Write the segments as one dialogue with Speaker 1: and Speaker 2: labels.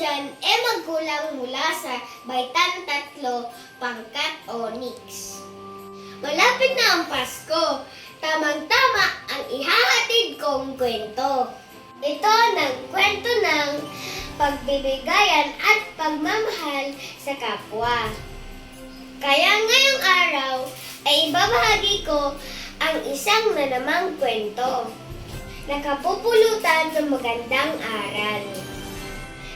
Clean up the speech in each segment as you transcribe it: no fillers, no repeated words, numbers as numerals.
Speaker 1: dyan magkulang mula sa baitan 3, pangkat onyx. Malapit na ang Pasko. Tamang-tama ang ihahatid kong kwento. Ito ng kwento ng pagbibigayan at pagmamahal sa kapwa. Kaya ngayong araw ay ibabahagi ko ang isang na namang kwento na kapupulutan ng magandang aral.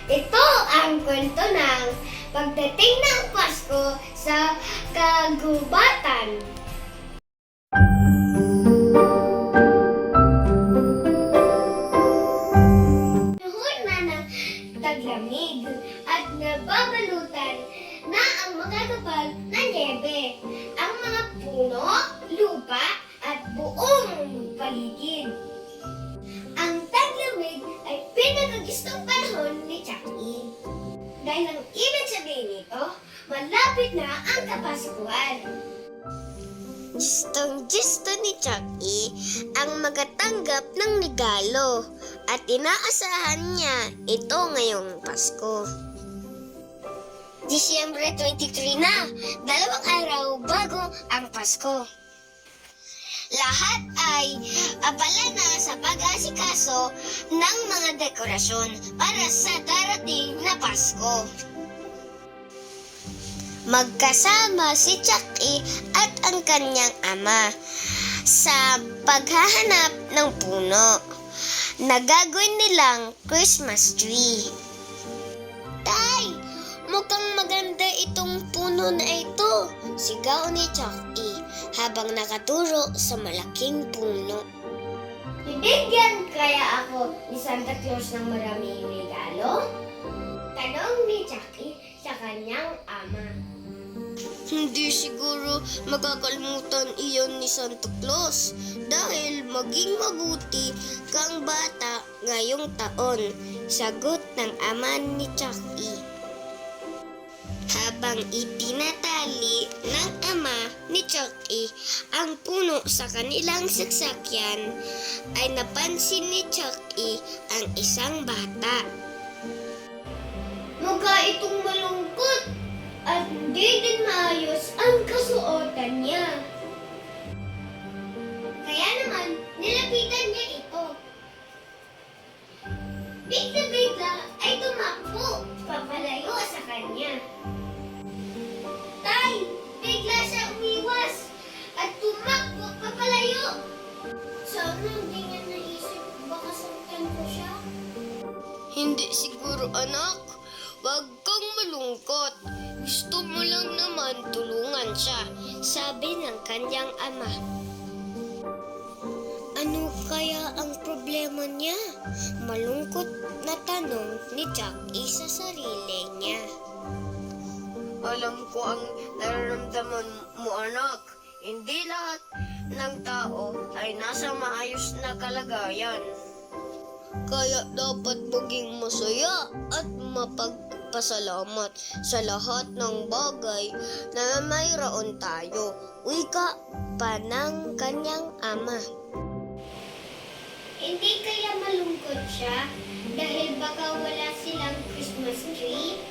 Speaker 1: Ito ang kwento ng pagdating ng Pasko sa kagubatan. Noon na ng taglamig at nababalutan na ang makakapal na niyebe, ang mga puno, lupa at buong paligid. Ang taglamig ay pinakagustong panahon ni Chucky. Dahil ang ibig sabihin nito, malapit na ang Kapaskuhan. Gustong-gusto ni Chucky ang magatanggap ng regalo at inaasahan niya ito ngayong Pasko. Disyembre 23 na, 2 araw bago ang Pasko. Lahat ay abala na sa pag-asikaso ng mga dekorasyon para sa darating na Pasko. Magkasama si Chucky at ang kanyang ama sa paghahanap ng puno na gagawin nilang Christmas tree. Tay, mukhang maganda itong puno na ito, sigaw ni Chucky habang nakaturo sa malaking puno. Bibigyan kaya ako ni Santa Claus ng maraming regalo? Tanong ni Chucky sa kanyang ama. Hindi siguro makakalimutan iyon ni Santa Claus dahil maging mabuti kang bata ngayong taon, sagot ng ama ni Chucky. Habang itinatali ng ama ni Chucky ang puno sa kanilang saksakyan, ay napansin ni Chucky ang isang bata. Mukha itong malungkot at hindi din maayos ang kasuotan niya. Kaya naman, nilapitan niya ito. Bigla-bigla ay tumakbo papalayo sa kanya. Tay, bigla siya umiwas at tumakbo papalayo. Sana hindi niya naisip baka saktan ko siya. Hindi siguro, anak. Huwag kang malungkot. Gusto mo lang naman tulungan siya, sabi ng kanyang ama. Ano kaya ang problema niya? Malungkot na tanong ni Chucky sa sarili niya. Alam ko ang nararamdaman mo, anak. Hindi lahat ng tao ay nasa maayos na kalagayan. Kaya dapat maging masaya at mapagpasalamat sa lahat ng bagay na mayroon tayo. Wika pa ng kanyang ama. Hindi kaya malungkot siya dahil baka wala silang Christmas tree?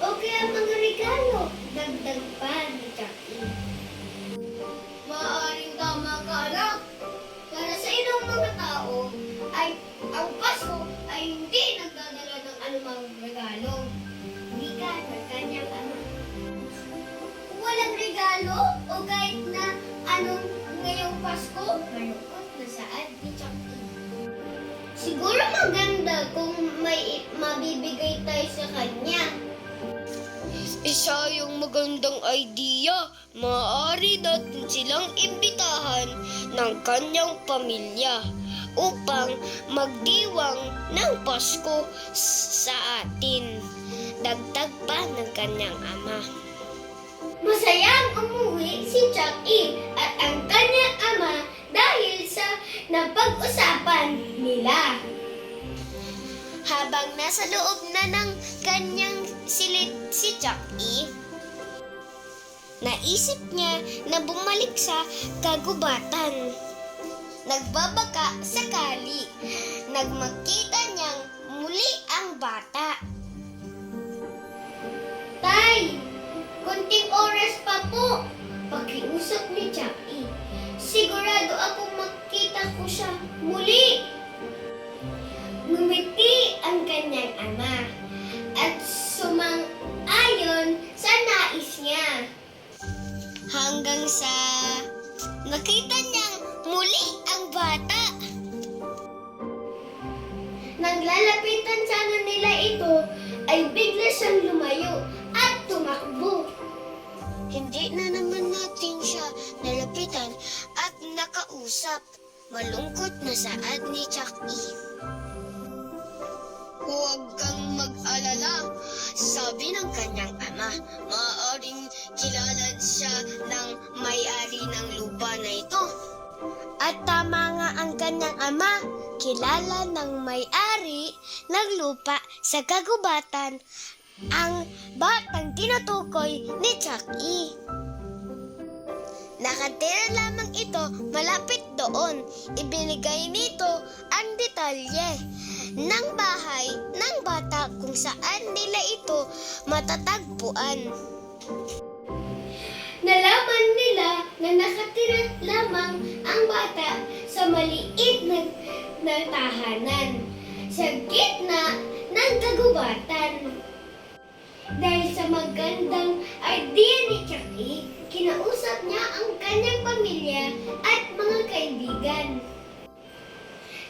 Speaker 1: O kaya mga regalo, dagdag pa ni Chucky. Maaaring tama ka, anak. Para sa ilang mga tao, ay ang Pasko ay hindi nagdadala ng anumang regalo. Wika ng kanyang ama. Walang regalo o kahit na anong ngayong Pasko, malungkot na saad ni Chucky. Siguro maganda kung may mabibigay tayo sa kanya. Isa yung magandang idea. Maaari natin silang imbitahan ng kanyang pamilya upang magdiwang ng Pasko sa atin. Dagdag pa ng kanyang ama. Masayang umuwi si Chucky at ang kanyang ama dahil sa napag-usapan nila. Habang nasa loob na ng kanyang silid si Chucky, naisip niya na bumalik sa kagubatan. Nagbabaka sakali, nagmakita niyang muli makita ko siya muli. Ngumiti ang kanyang ama at sumang-ayon sa nais niya. Hanggang sa nakita niyang muli ang bata. Nang lalapitan sana nila ito, ay bigla siyang lumayo at tumakbo. Hindi na naman natin siya nalapitan at nakausap. Malungkot na saad ni Chucky. Huwag kang mag-alala, sabi ng kanyang ama. Maaaring kilala siya ng may-ari ng lupa na ito. At tama nga ang kanyang ama, kilala ng may-ari ng lupa sa kagubatan ang batang tinutukoy ni Chucky. Nakatira lamang ito malapit doon. Ibinigay nito ang detalye ng bahay ng bata kung saan nila ito matatagpuan. Nalaman nila na nakatira lamang ang bata sa maliit na tahanan sa gitna ng kagubatan. Dahil sa magandang idea ni Chucky, kinausap niya ang kanyang pamilya at mga kaibigan.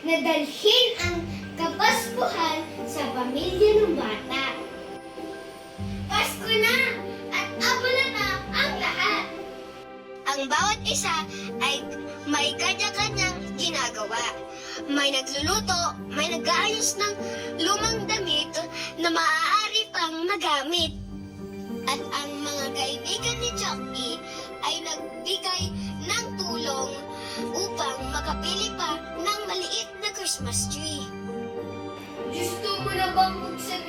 Speaker 1: Nadalhin ang kapaskuhan sa pamilya ng bata. Pasko na at abala na ang lahat. Ang bawat isa ay may kanya-kanyang ginagawa. May nagluluto, may nag-aayos ng lumang damit na maaari pang nagamit. At ang mga kaibigan ni Chucky ay nagbigay ng tulong upang makapili pa ng maliit na Christmas tree. Gusto mo na bang buksan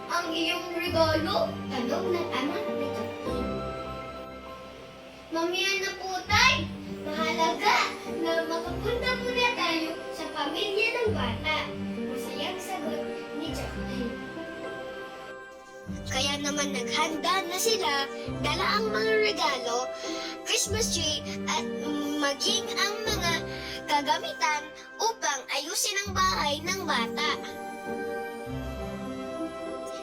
Speaker 1: ang iyong regalo? Tanong ng ama ni Chucky. Mamaya na po, Tay. Mahalaga na makapunta muna tayo sa pamilya ng bata. Masayang sagot ni Chucky. Kaya naman naghanda na sila, dala ang mga regalo, Christmas tree at maging ang mga kagamitan upang ayusin ang bahay ng bata.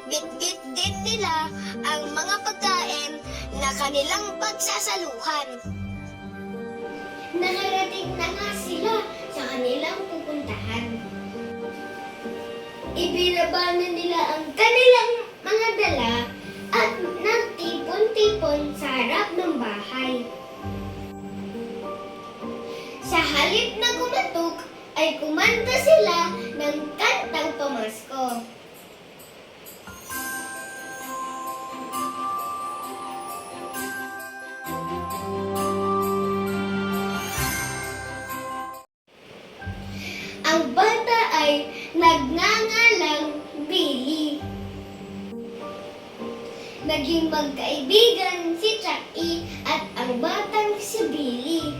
Speaker 1: Bit-bit din nila ang mga pagkain na kanilang pagsasaluhan. Nakarating na nga sila sa kanilang pupuntahan. Ibinaba na nila ang kanilang mga dala at nagtipon-tipon sa harap ng bahay. Sa halip na kumatok, ay kumanta sila ng kantang pamasko. Ang bata ay nagngangalang Billy. Naging magkaibigan si Chucky at ang batang si Billy.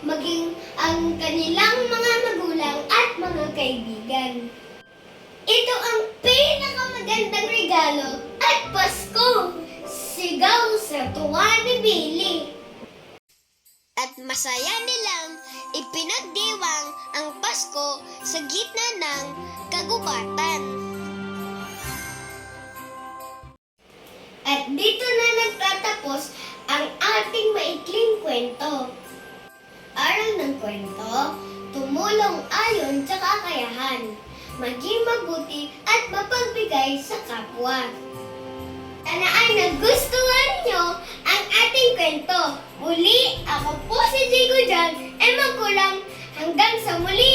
Speaker 1: Maging ang kanilang mga magulang at mga kaibigan. Ito ang pinakamagandang regalo at Pasko! Sigaw sa tuwa ni Billy. At masaya nilang ipinagdiwang ang Pasko sa gitna ng kagubatan. At dito na nagtatapos ang ating maikling kwento. Aral ng kwento, tumulong ayon sa kakayahan, maging mabuti at mapagbigay sa kapwa. Sana ay nagustuhan nyo ang ating kwento. Muli, ako po si Jigo Jan, Emma Kulang. Hanggang sa muli!